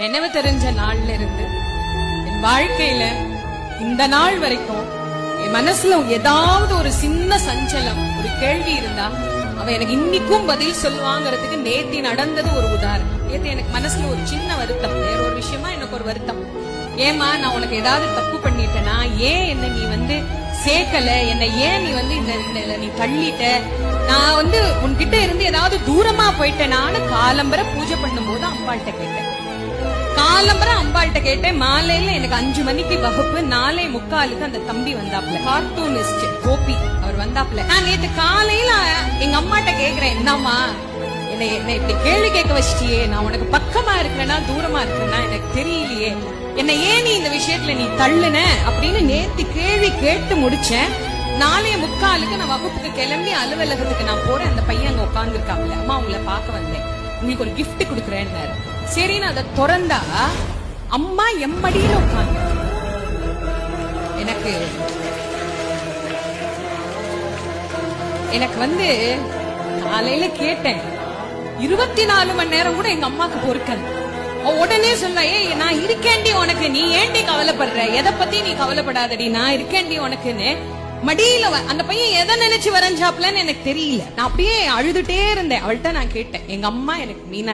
நினைவு தெரிஞ்ச நாள்ல இருந்து என் வாழ்க்கையில இந்த நாள் வரைக்கும் என் மனசுல ஏதாவது ஒரு சின்ன சஞ்சலம், ஒரு கேள்வி இருந்தா அவ எனக்கு இன்னைக்கும் பதில் சொல்லுவாங்கிறதுக்கு நேத்தி நடந்தது ஒரு உதாரணம். நேத்து எனக்கு மனசுல ஒரு சின்ன வருத்தம், வேற ஒரு விஷயமா எனக்கு ஒரு வருத்தம். ஏமா நான் உனக்கு ஏதாவது தப்பு பண்ணிட்டேனா, ஏன் என்ன நீ சேர்க்கல, என்ன ஏன் நீ இந்த நீ தள்ளிட்ட, நான் உன்கிட்ட இருந்து ஏதாவது தூரமா போயிட்டேனான்னு காலம்பரை பூஜை பண்ணும் போது அம்பாள்கிட்ட கேட்டேன். காலம்பரை அம்பாள்கிட்ட கேட்டேன். மாலையில எனக்கு 5 மணிக்கு வகுப்பு, 4:45 அந்த தம்பி வந்தாப்ல, கார்ட்டூனிஸ்ட் கோபி, அவர் வந்தாப்ல. நான் நேற்று காலையில எங்க அம்மாட்ட கேக்குறேன், என்னம்மா என்ன இப்படி கேள்வி கேட்க வச்சிட்டியே, நான் உனக்கு பக்கமா இருக்கிறேன்னா தூரமா இருக்கிறேன்னா எனக்கு தெரியலையே, என்ன ஏன் நீ இந்த விஷயத்துல நீ தள்ளுன அப்படின்னு நேத்து கேள்வி கேட்டு முடிச்சேன். 4:45 நான் வகுப்புக்கு கிளம்பி அலுவலகத்துக்கு நான் போறேன். அந்த பையன் அங்க உட்கார்ந்து இருக்காப்ல. அம்மா உங்களை பார்க்க வந்தேன், உங்களுக்கு ஒரு கிஃப்ட் கொடுக்குறேன்னாரு. சரி நான் அதை திறந்தா அம்மா எம்மடியில உட்கார்ந்து. எனக்கு காலையில கேட்டேன், 24 மணி நேரம் கூட எங்க அம்மாக்கு பொறுக்கல. உடனே சொல்ல, ஏய் நான் இருக்கேன்டி உனக்கு, நீ ஏன்டி கவலைப்படுற, எதை பத்தி நீ கவலைப்படாதடி, நான் இருக்கேன்டி உனக்குன்னு மடியில. அந்த பையன் எதை நினைச்சு வரைஞ்சாப்லன்னு எனக்கு தெரியல. நான் அப்படியே அழுதுட்டே இருந்தேன். அவள்கிட்ட நான் கேட்டேன், எங்க அம்மா எனக்கு மீனா